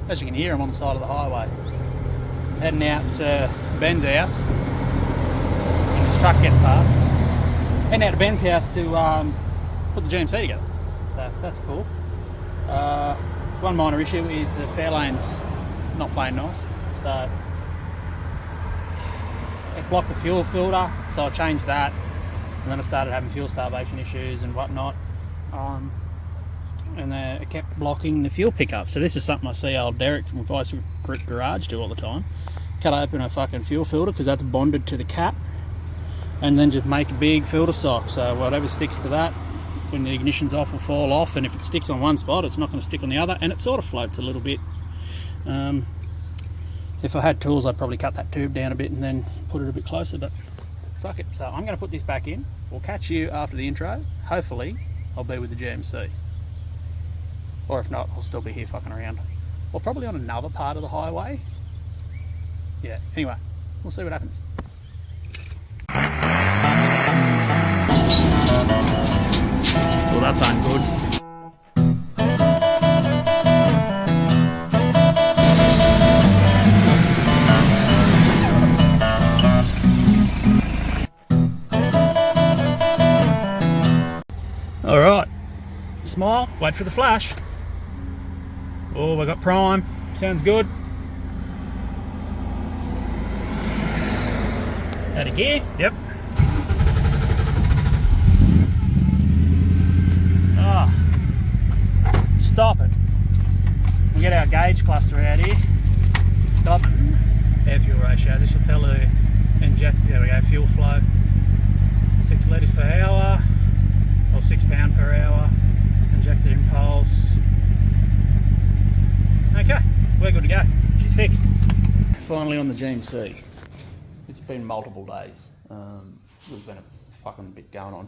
as you can hear, I'm on the side of the highway. Heading out to Ben's house when this truck gets past. Heading out to Ben's house to put the GMC together. So that's cool. One minor issue is the Fairlane's not playing nice. So it blocked the fuel filter, so I changed that. And then I started having fuel starvation issues and whatnot. And it kept blocking the fuel pickup. So this is something I see old Derek from Vice Garage do all the time. Cut open a fucking fuel filter because that's bonded to the cap, and then just make a big filter sock. So whatever sticks to that, when the ignition's off, will fall off, and if it sticks on one spot, it's not going to stick on the other, and it sort of floats a little bit. If I had tools, I'd probably cut that tube down a bit and then put it a bit closer, but fuck it. So I'm going to put this back in. We'll catch you after the intro. Hopefully, I'll be with the GMC. Or if not, I'll still be here fucking around. Or probably on another part of the highway. Yeah, anyway, we'll see what happens. Well, that's ain't good. All right, smile, wait for the flash. Oh, we got prime, sounds good. Out of gear, yep. Ah, stop it. We'll get our gauge cluster out here. Stop it. Air fuel ratio, this will tell the there we go, fuel flow. 6 litres per hour, or 6 pound per hour. Injector impulse. Okay, we're good to go. She's fixed. Finally on the GMC. It's been multiple days. There's been a fucking bit going on.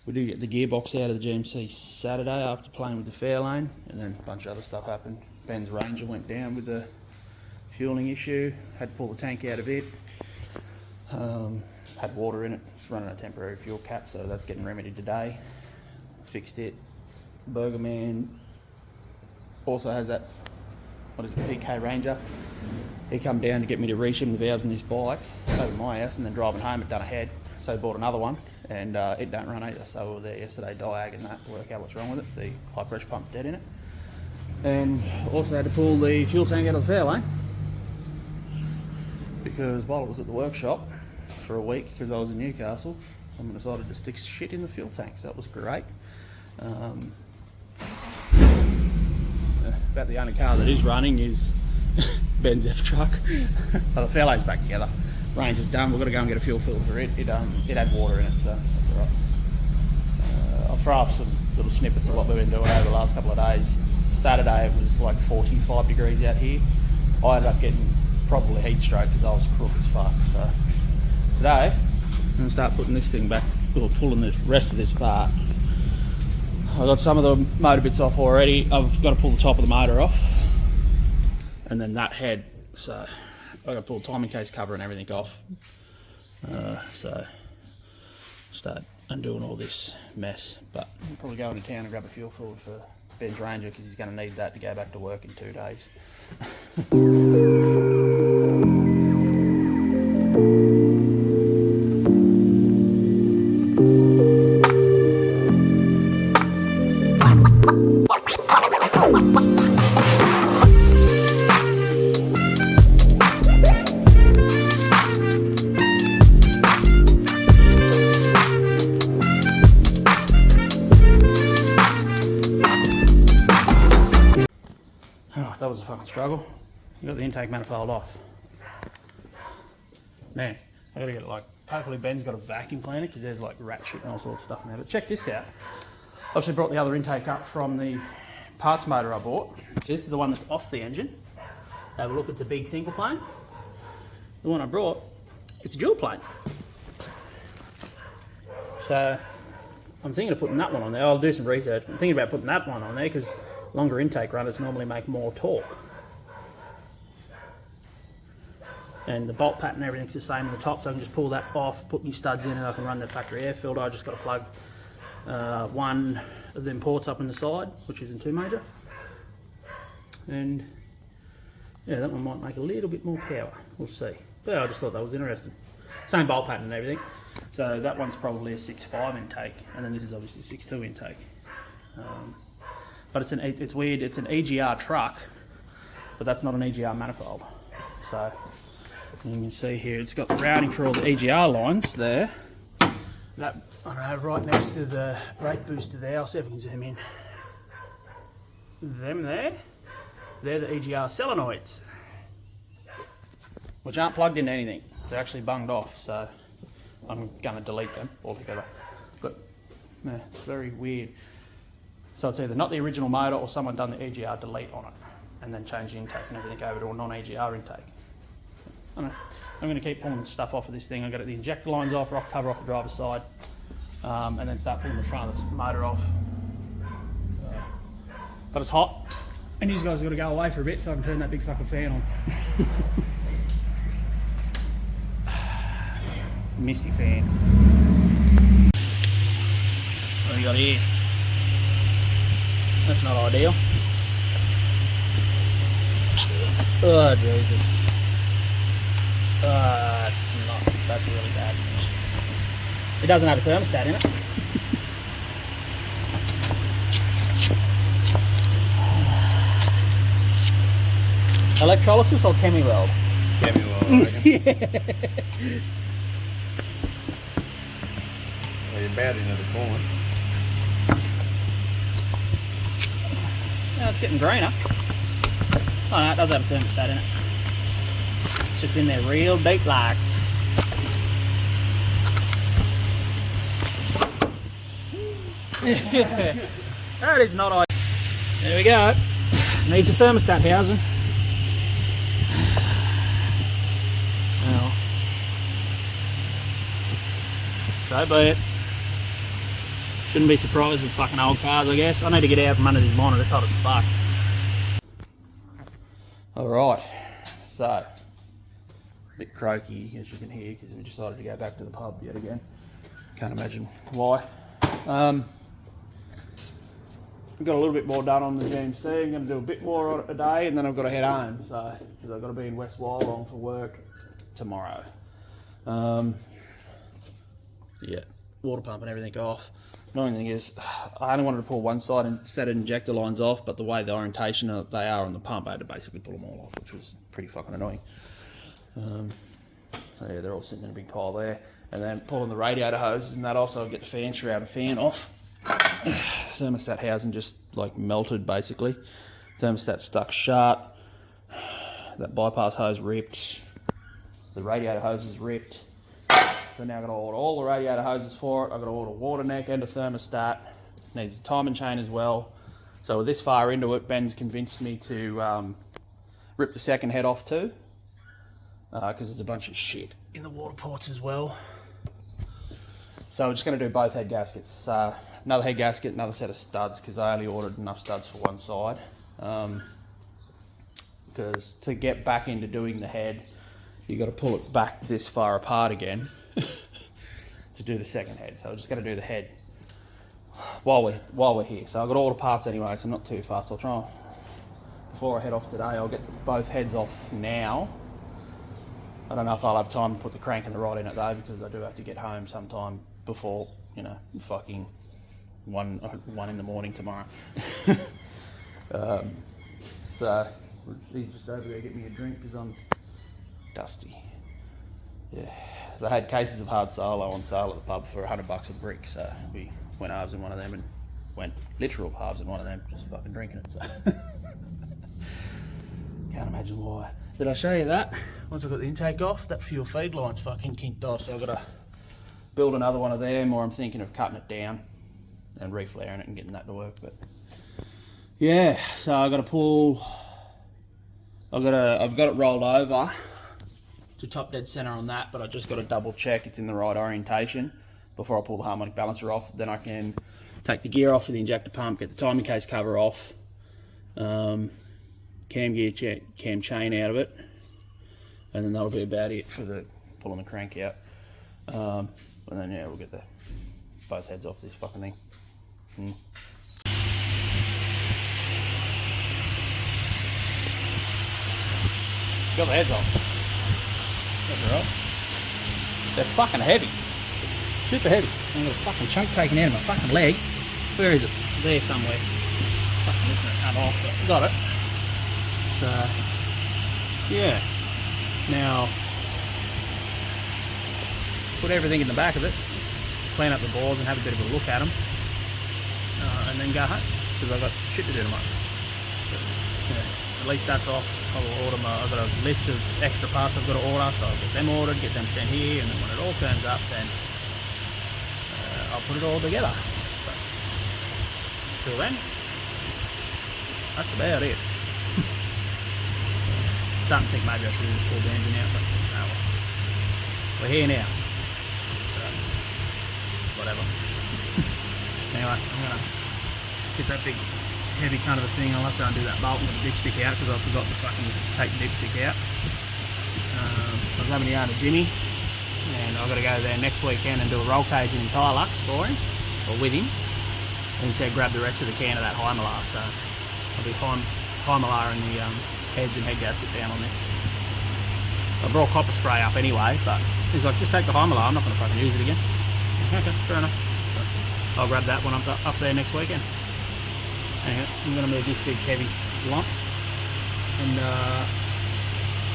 We did get the gearbox out of the GMC Saturday after playing with the Fairlane, and then a bunch of other stuff happened. Ben's Ranger went down with the fueling issue. Had to pull the tank out of it. Had water in it. It's running a temporary fuel cap, so that's getting remedied today. Fixed it. Burgerman also has that, what is it, PK Ranger. He come down to get me to reshim the valves in this bike over my house, and then driving home it done a head, so he bought another one, and it don't run either. So we were there yesterday diagging that to work out what's wrong with it. The high pressure pump's dead in it, and also had to pull the fuel tank out of the Fairlane because while it was at the workshop for a week, because I was in Newcastle, someone decided to stick shit in the fuel tank, so that was great. About the only car that is running is Ben's F truck. But the Fairlane's back together. Ranger's done. We've got to go and get a fuel filter for it. It had water in it, so that's alright. I'll throw up some little snippets of what we've been doing over the last couple of days. Saturday it was like 45 degrees out here. I ended up getting probably heat stroke because I was crook as fuck. So today I'm going to start putting this thing back, or pulling the rest of this apart. I've got some of the motor bits off already. I've got to pull the top of the motor off, and then that head. So I've got to pull the timing case cover and everything off. So start undoing all this mess. But I'll probably go into town and grab a fuel filter for Ben's Ranger because he's going to need that to go back to work in 2 days. That was a fucking struggle. You got the intake manifold off. Man, I gotta get it, like, hopefully Ben's got a vacuum cleaner because there's like rat shit and all sorts of stuff in there. But check this out. I've actually brought the other intake up from the parts motor I bought. So this is the one that's off the engine. Have a look at the big single plane. The one I brought, it's a dual plane. So I'm thinking of putting that one on there. I'll do some research. I'm thinking about putting that one on there because longer intake runners normally make more torque. And the bolt pattern and everything's the same on the top, so I can just pull that off, put my studs in, and I can run the factory air filter. I just got to plug one of them ports up in the side, which isn't too major. and yeah, that one might make a little bit more power. We'll see. But yeah, I just thought that was interesting. Same bolt pattern and everything. So that one's probably a 6.5 intake, and then this is obviously 6.2 intake. But it's weird. It's an EGR truck, but that's not an EGR manifold. So you can see here, it's got the routing for all the EGR lines there. That, I don't know, right next to the brake booster there. I'll see if I can zoom in. Them there, they're the EGR solenoids, which aren't plugged into anything. They're actually bunged off, so I'm going to delete them altogether. But yeah, it's very weird. So it's either not the original motor or someone done the EGR delete on it and then changed the intake and everything over to a non-EGR intake. I don't know. I'm going to keep pulling stuff off of this thing. I've got the injector lines off, cover off the driver's side, and then start pulling the front of the motor off. But it's hot, and you guys got to go away for a bit so I can turn that big fucking fan on. Misty fan. What do you got here? That's not ideal. Oh, Jesus. That's really bad. It doesn't have a thermostat in it. Electrolysis or chemi-weld? Chemi-weld, I reckon. Yeah. Well, you're bad into the corner. Yeah, it's getting greener. Oh no, it does have a thermostat in it. It's just in there real deep like. That is not ideal. There we go. Needs a thermostat housing. Well, so be it. Shouldn't be surprised with fucking old cars, I guess. I need to get out from under this monitor, it's hot as fuck. Alright, so, a bit croaky as you can hear because we decided to go back to the pub yet again. Can't imagine why. I've got a little bit more done on the GMC. I'm going to do a bit more on it today and then I've got to head home. So, because I've got to be in West Wyalong for work tomorrow. Yeah, water pump and everything off. Annoying thing is, I only wanted to pull one side and set injector lines off, but the way the orientation they are on the pump, I had to basically pull them all off, which was pretty fucking annoying. So yeah, they're all sitting in a big pile there. And then pulling the radiator hoses and that also, I'll get the fan shroud and fan off. Thermostat housing just like melted basically. Thermostat stuck shut. That bypass hose ripped. The radiator hose is ripped. So now I've got to order all the radiator hoses for it. I've got to order a water neck and a thermostat. Needs the timing chain as well. So with this far into it, Ben's convinced me to rip the second head off too. Because there's a bunch of shit in the water ports as well. So we're just going to do both head gaskets. Another head gasket, another set of studs, because I only ordered enough studs for one side. Because to get back into doing the head, you've got to pull it back this far apart again to do the second head. So we're just going to do the head while we're here. So I've got all the parts anyway, so I'm not too fast. I'll try, before I head off today, I'll get both heads off now. I don't know if I'll have time to put the crank and the rod in it though, because I do have to get home sometime before, you know, fucking 1 in the morning tomorrow. So he's just over there getting me a drink because I'm dusty. Yeah, they had cases of hard solo on sale at the pub for $100 a brick, so we went halves in one of them and went literal halves in one of them, just fucking drinking it. So can't imagine why. Did I show you that? Once I got the intake off, that fuel feed line's fucking kinked off, so I've got to build another one of them, or I'm thinking of cutting it down and reflaring it and getting that to work. But yeah, so I've got to pull. I've got it rolled over to top dead center on that, but I just got to double check it's in the right orientation before I pull the harmonic balancer off. Then I can take the gear off of the injector pump, get the timing case cover off, cam gear, cam chain out of it, and then that'll be about it for the pulling the crank out. And then yeah, we'll get both heads off this fucking thing. Got the heads off. That's alright. They're fucking heavy. Super heavy. I've got a fucking chunk taken out of my fucking leg. Where is it? There somewhere. Fucking isn't it? Come off. But got it. So, yeah. Now, put everything in the back of it, clean up the boards and have a bit of a look at them, and then go home, because I've got shit to do tomorrow. But, yeah, at least that's off. I've got a list of extra parts I've got to order, so I'll get them ordered, get them sent here, and then when it all turns up, then I'll put it all together. But until then, that's about it. Starting to think maybe I should have just pulled the engine out, but no, we're here now. So, whatever. Anyway, I'm going to get that big heavy kind of a thing. I'll have to undo that bolt and get the dipstick out because I forgot to fucking take the dipstick out. I was having a yarn to Jimmy, and I've got to go there next weekend and do a roll cage in his Hilux for him, or with him. And he said grab the rest of the can of that Hymalar, so I'll be Hymalar in the heads and head gasket down on this. I brought copper spray up anyway, but he's like, just take the Hymalar, I'm not going to fucking use it again. Okay, fair enough. So I'll grab that when I'm up there next weekend. Anyway, I'm going to move this big heavy lump, and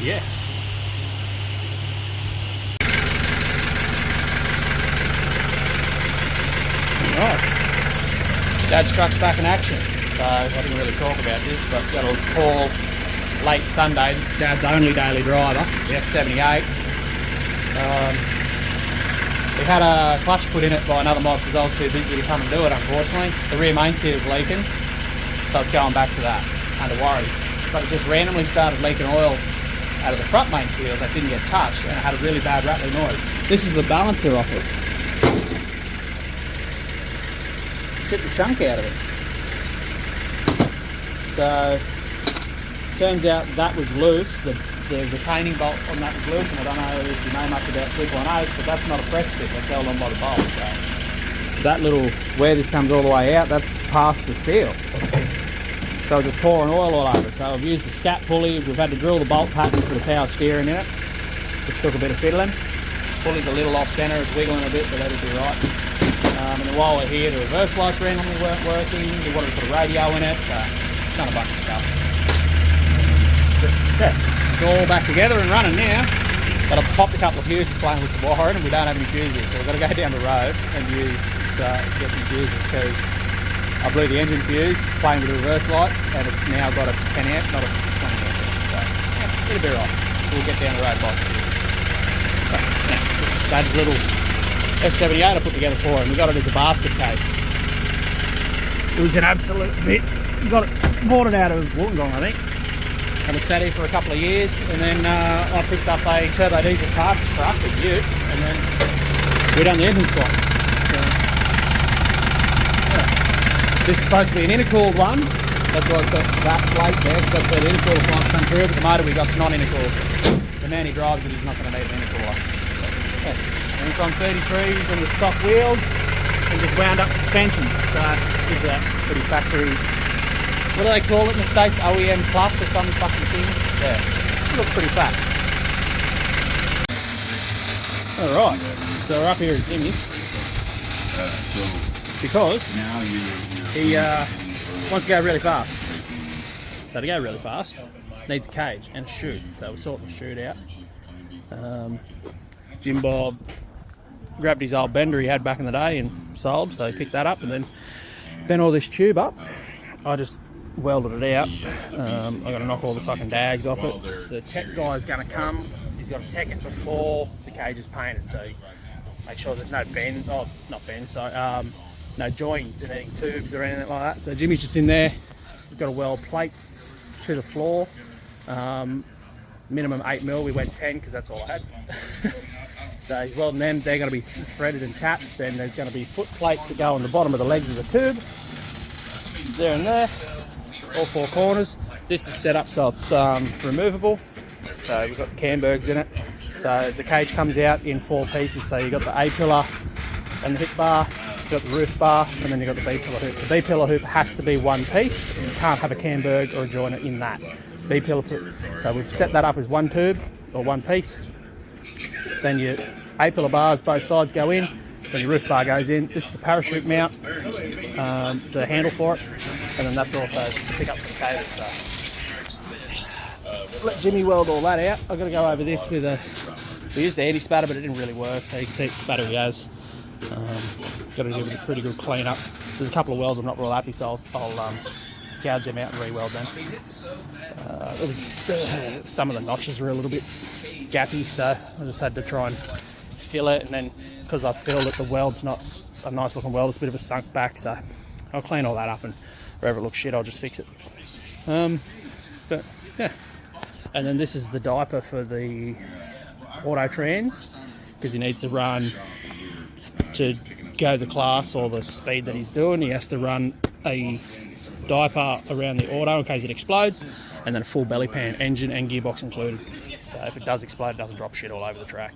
yeah. Right, Dad's truck's back in action. So I didn't really talk about this, but got a call late Sunday. This is Dad's only daily driver, the F78. We had a clutch put in it by another mod because I was too busy to come and do it, unfortunately. The rear main seat is leaking, so it's going back to that under warranty. But it just randomly started leaking oil out of the front main seal that didn't get touched, and it had a really bad rattling noise. This is the balancer off it. Took the chunk out of it. So, turns out that was loose. The retaining bolt on that was loose, and I don't know if you know much about clip-on-O's, but that's not a press fit, that's held on by the bolt. So that little, where this comes all the way out, that's past the seal. So I'm just pouring oil all over it. So I've used the scat pulley, we've had to drill the bolt pattern for the power steering in it, which took a bit of fiddling. Pulley's a little off-centre, it's wiggling a bit, but that'll be right. And then while we're here, the reverse lights randomly weren't working, we wanted to put a radio in it, so done a bunch of stuff. But, yeah, it's all back together and running now. But I've popped a couple of fuses playing with some wiring, and we don't have any fuses, so we've got to go down the road and get some fuses, because I blew the engine fuse playing with the reverse lights, and it's now got a 10 amp, not a 20 amp. So yeah, it'll be right. We'll get down the road by the fuses. So, yeah, Dad's little F78 I put together for him. We got it as a basket case. It was an absolute bits. Bought it out of Wollongong, I think. And it sat here for a couple of years, and then I picked up a turbo diesel parts truck with you, and then we done the engine swap. So, yeah. This is supposed to be an intercooled one. That's why it's got that plate there, because that's where the intercooler pipes come through, but the motor we got's non-intercooled. The man he drives it, he's not going to need an intercooler. So, yeah. And it's on 33s and with stock wheels and just wound up suspension, so it gives that pretty factory, what do they call it in the States, OEM Plus or some fucking thing. Yeah, it looks pretty fat. Alright, so we're up here at Jimmy's because he wants to go really fast. So to go really fast, needs a cage and a chute, so we're sorting the chute out. Jim Bob grabbed his old bender he had back in the day and sold, so he picked that up and then bent all this tube up. I just welded it out. I got to knock all the fucking dags off it. The tech guy is going to come. He's got to tech it before the cage is painted, so make sure there's no bend, no joints in any tubes or anything like that. So Jimmy's just in there. We've got to weld plates to the floor. Minimum 8mm, we went 10 because that's all I had. So he's welding them, they're going to be threaded and tapped, then there's going to be foot plates that go on the bottom of the legs of the tube. There and there, all four corners. This is set up so it's removable. So we've got the cambergs in it. So the cage comes out in 4 pieces. So you've got the A pillar and the hip bar, you've got the roof bar, and then you've got the B pillar hoop. The B pillar hoop has to be one piece. You can't have a camberg or a joiner in that. B-pillar. So we've set that up as one tube or one piece. Then your A-pillar bars, both sides go in. Then your roof bar goes in. This is the parachute mount, the handle for it, and then that's also to pick up the cable. So let Jimmy weld all that out. I've got to go over this with a. We used the anti-spatter, but it didn't really work. So you can see it's spattery as. Got to give it a pretty good clean up. There's a couple of welds I'm not real happy, so I'll gouge them out and re-weld them. Some of the notches were a little bit gappy, so I just had to try and fill it, and then because I feel that the weld's not a nice looking weld, it's a bit of a sunk back, so I'll clean all that up, and wherever it looks shit I'll just fix it. But yeah, and then this is the diaper for the auto trans, because he needs to run to go the class or the speed that he's doing. He has to run a diaper around the auto in case it explodes, and then a full belly pan, engine and gearbox included, so if it does explode it doesn't drop shit all over the track.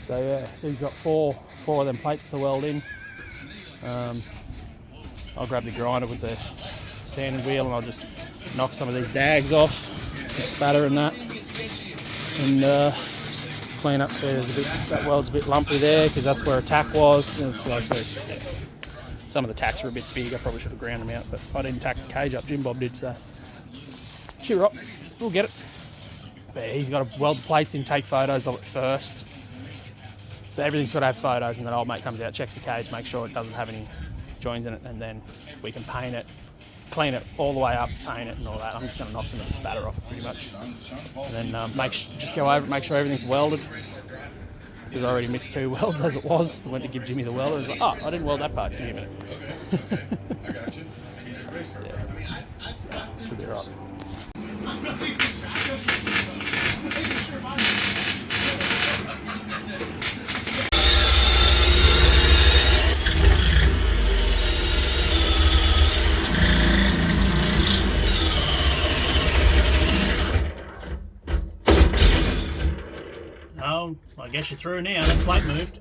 So yeah, so he's got four of them plates to weld in. I'll grab the grinder with the sanding wheel and I'll just knock some of these dags off, the spatter and that, and clean up. So that weld's a bit lumpy there because that's where a tack was. And it's like some of the tacks were a bit big. I probably should have ground them out, but I didn't tack the cage up. Jim Bob did, so cheer up, we'll get it. But yeah, he's got to weld the plates in, take photos of it first. So everything's got to have photos, and then old mate comes out, checks the cage, makes sure it doesn't have any joins in it, and then we can paint it, clean it all the way up, paint it and all that. I'm just going to knock some of the spatter off it pretty much. And then just go over it, make sure everything's welded. Because I already missed 2 welds as it was. I went to give Jimmy the welder. I was like, oh, I didn't weld that part. Give me a minute. Yeah. So, should be right. Oh, I guess you're through now. The plate moved.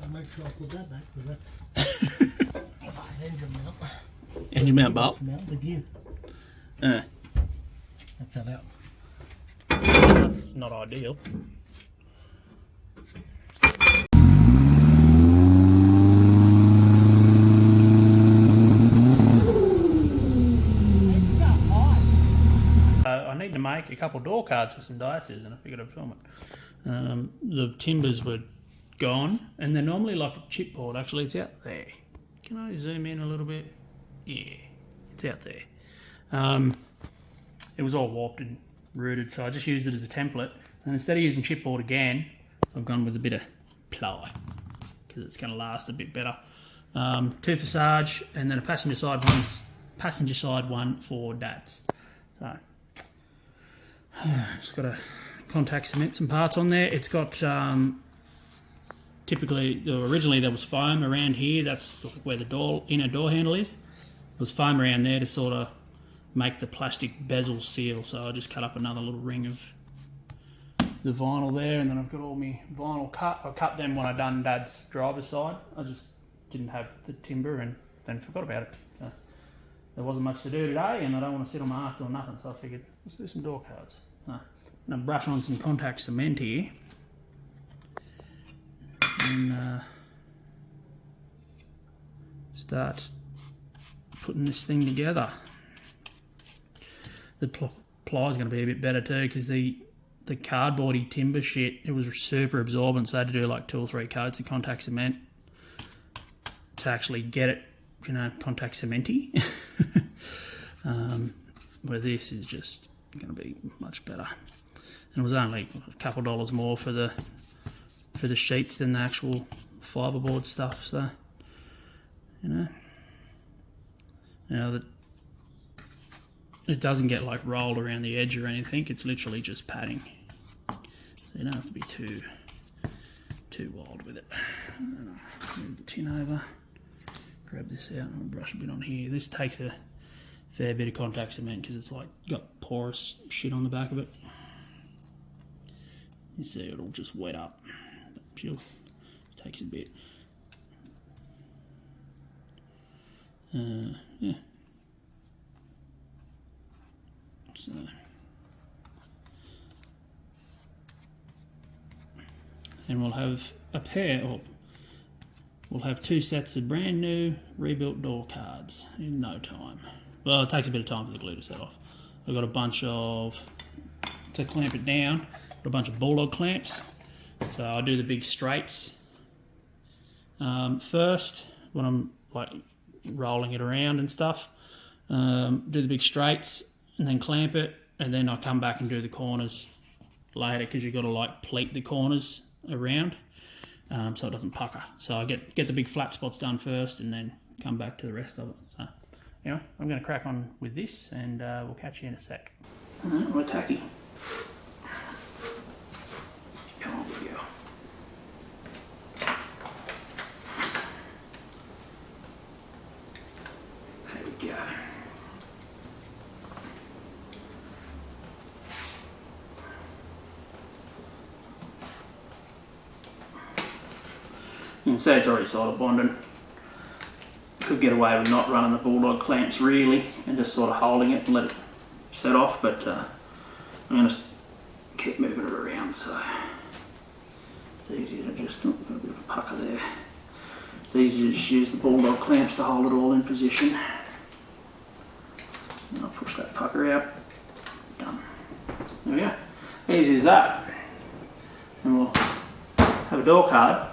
I'll make sure I put that back, because that's engine mount. Engine mount bolt? The gear. That fell out. That's not ideal. I need to make a couple door cards for some Daihatsus, and I figured I'd film it. The timbers were gone, and they're normally like a chipboard. Actually, it's out there. Can I zoom in a little bit? Yeah, it's out there. It was all warped and rooted, so I just used it as a template. And instead of using chipboard again, I've gone with a bit of ply because it's going to last a bit better. 2 for Sarge, and then a passenger side one for Dads. So just got to contact cement some parts on there. It's got originally there was foam around here. That's where the inner door handle is. There was foam around there to sort of make the plastic bezel seal. So I just cut up another little ring of the vinyl there, and then I've got all my vinyl cut. I cut them when I done Dad's driver's side. I just didn't have the timber and then forgot about it. So there wasn't much to do today, and I don't want to sit on my ass doing nothing, so I figured let's do some door cards. So I'm going to brush on some contact cement here. And start putting this thing together. The ply is going to be a bit better too, because the cardboardy timber shit, it was super absorbent, so I had to do like 2 or 3 coats of contact cement to actually get it, contact cementy. Where this is just going to be much better. And it was only a couple dollars more for the sheets than the actual fiberboard stuff. So now that it doesn't get like rolled around the edge or anything, it's literally just padding. So you don't have to be too wild with it. Move the tin over, grab this out and brush a bit on here. This takes a fair bit of contact cement because it's like got porous shit on the back of it. You see it'll just wet up. It takes a bit. Yeah. So. And we'll have a pair, or we'll have 2 sets of brand new rebuilt door cards in no time. Well, it takes a bit of time for the glue to set off. I've got a bunch of, to clamp it down, got a bunch of bulldog clamps. So I do the big straights first when I'm like rolling it around and stuff. Do the big straights and then clamp it, and then I come back and do the corners later, because you've got to like pleat the corners around so it doesn't pucker. So I get the big flat spots done first and then come back to the rest of it. So anyway, I'm going to crack on with this, and we'll catch you in a sec. Alright, we're tacky. Come on, we go. There we go. You can see it's already solder bonded. Could get away with not running the bulldog clamps really, and just sort of holding it and let it set off, but I'm going to keep moving it around, so it's easier to just, got a bit of a pucker there. It's easier to just use the bulldog clamps to hold it all in position. And I'll push that pucker out. Done. There we go. Easy as that. And we'll have a door card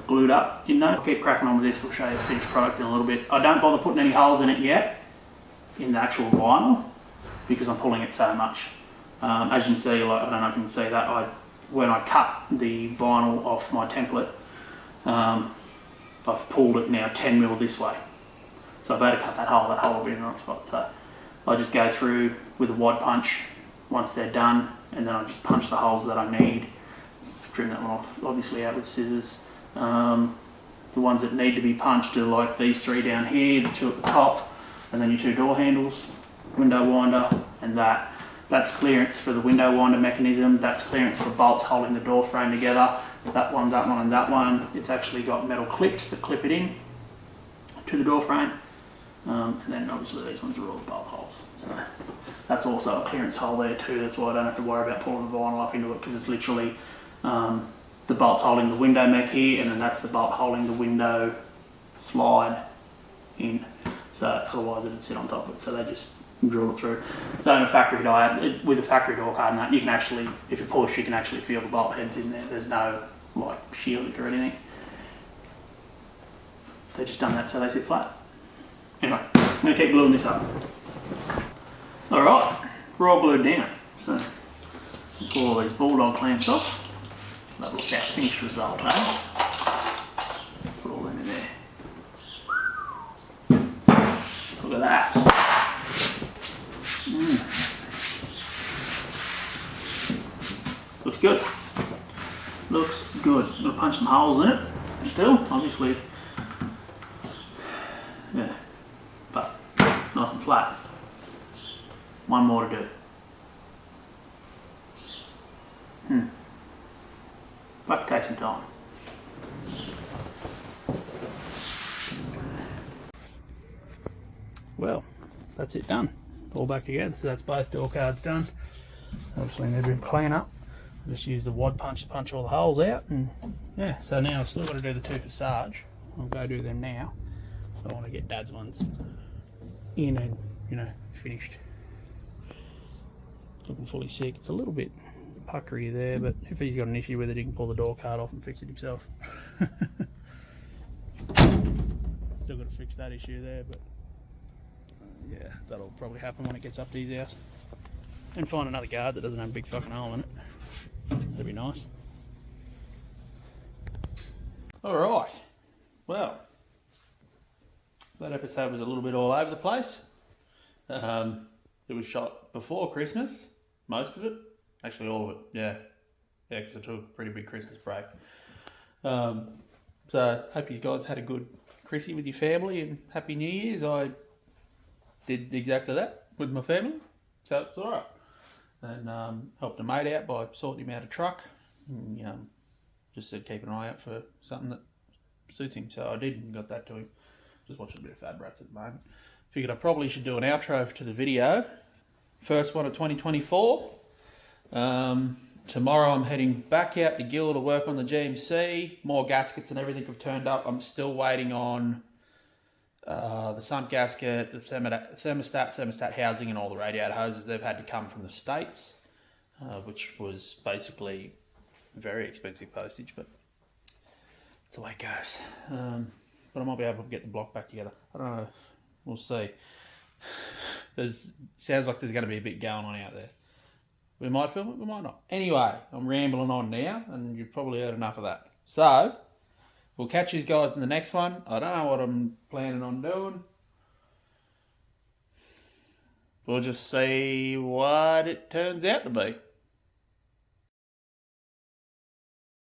glued up, you know. I'll keep cracking on with this, we'll show you the finished product in a little bit. I don't bother putting any holes in it yet, in the actual vinyl, because I'm pulling it so much. As you can see, like, I don't know if you can see that, when I cut the vinyl off my template, I've pulled it now 10mm this way. So I've had to cut that hole will be in the wrong spot. So I just go through with a wad punch once they're done, and then I just punch the holes that I need. Trim that one off, obviously out with scissors. The ones that need to be punched are like these 3 down here, the 2 at the top, and then your 2 door handles, window winder, and that's clearance for the window winder mechanism. That's clearance for bolts holding the door frame together. That one, and that one. It's actually got metal clips that clip it in to the door frame. And then obviously these ones are all the bolt holes. So that's also a clearance hole there too. That's why I don't have to worry about pulling the vinyl up into it, because it's literally the bolt's holding the window mech here, and then that's the bolt holding the window slide in. So otherwise it'd sit on top of it. So they just drill it through. So in a factory die, with a factory door card and that, you can actually, if you push, you can actually feel the bolt heads in there. There's no like shield or anything. They've just done that so they sit flat. Anyway, I'm going to keep gluing this up. Alright, we're all glued down. So pull all these bulldog clamps off. That'll look our finished result, eh? Put all them in there. Look at that. Looks good. Looks good. I'm gonna punch some holes in it still, obviously. Yeah. But nice and flat. One more to do. But take some time. Well, that's it done. All back together. So that's both door cards done. Obviously need a bit of clean up. Just use the wad punch to punch all the holes out, and yeah. So now I've still got to do the 2 for Sarge. I'll go do them now. I want to get Dad's ones in and, you know, finished. Looking fully sick. It's a little bit puckery there, but if he's got an issue with it, he can pull the door card off and fix it himself. Still got to fix that issue there, but yeah, that'll probably happen when it gets up to his house. And find another guard that doesn't have a big fucking hole in it. That'd be nice. Alright, well, that episode was a little bit all over the place. It was shot before Christmas, most of it. Actually, all of it, yeah. Yeah, because I took a pretty big Christmas break. So, hope you guys had a good Chrissy with your family, and Happy New Year's. I did exactly that with my family, so it's alright. And helped a mate out by sorting him out a truck. And, you know, just said keep an eye out for something that suits him. So I did and got that to him. just watching a bit of Fad Brats at the moment. Figured I probably should do an outro to the video. First one of 2024. Tomorrow I'm heading back out to Gill to work on the GMC. More gaskets and everything have turned up. I'm still waiting on the sump gasket, the thermostat housing, and all the radiator hoses. They've had to come from the States, which was basically very expensive postage, but it's the way it goes. But I might be able to get the block back together. I don't know. We'll see. Sounds like there's going to be a bit going on out there. We might film it, we might not. Anyway, I'm rambling on now, and you've probably heard enough of that. So, we'll catch you guys in the next one. I don't know what I'm planning on doing. We'll just see what it turns out to be.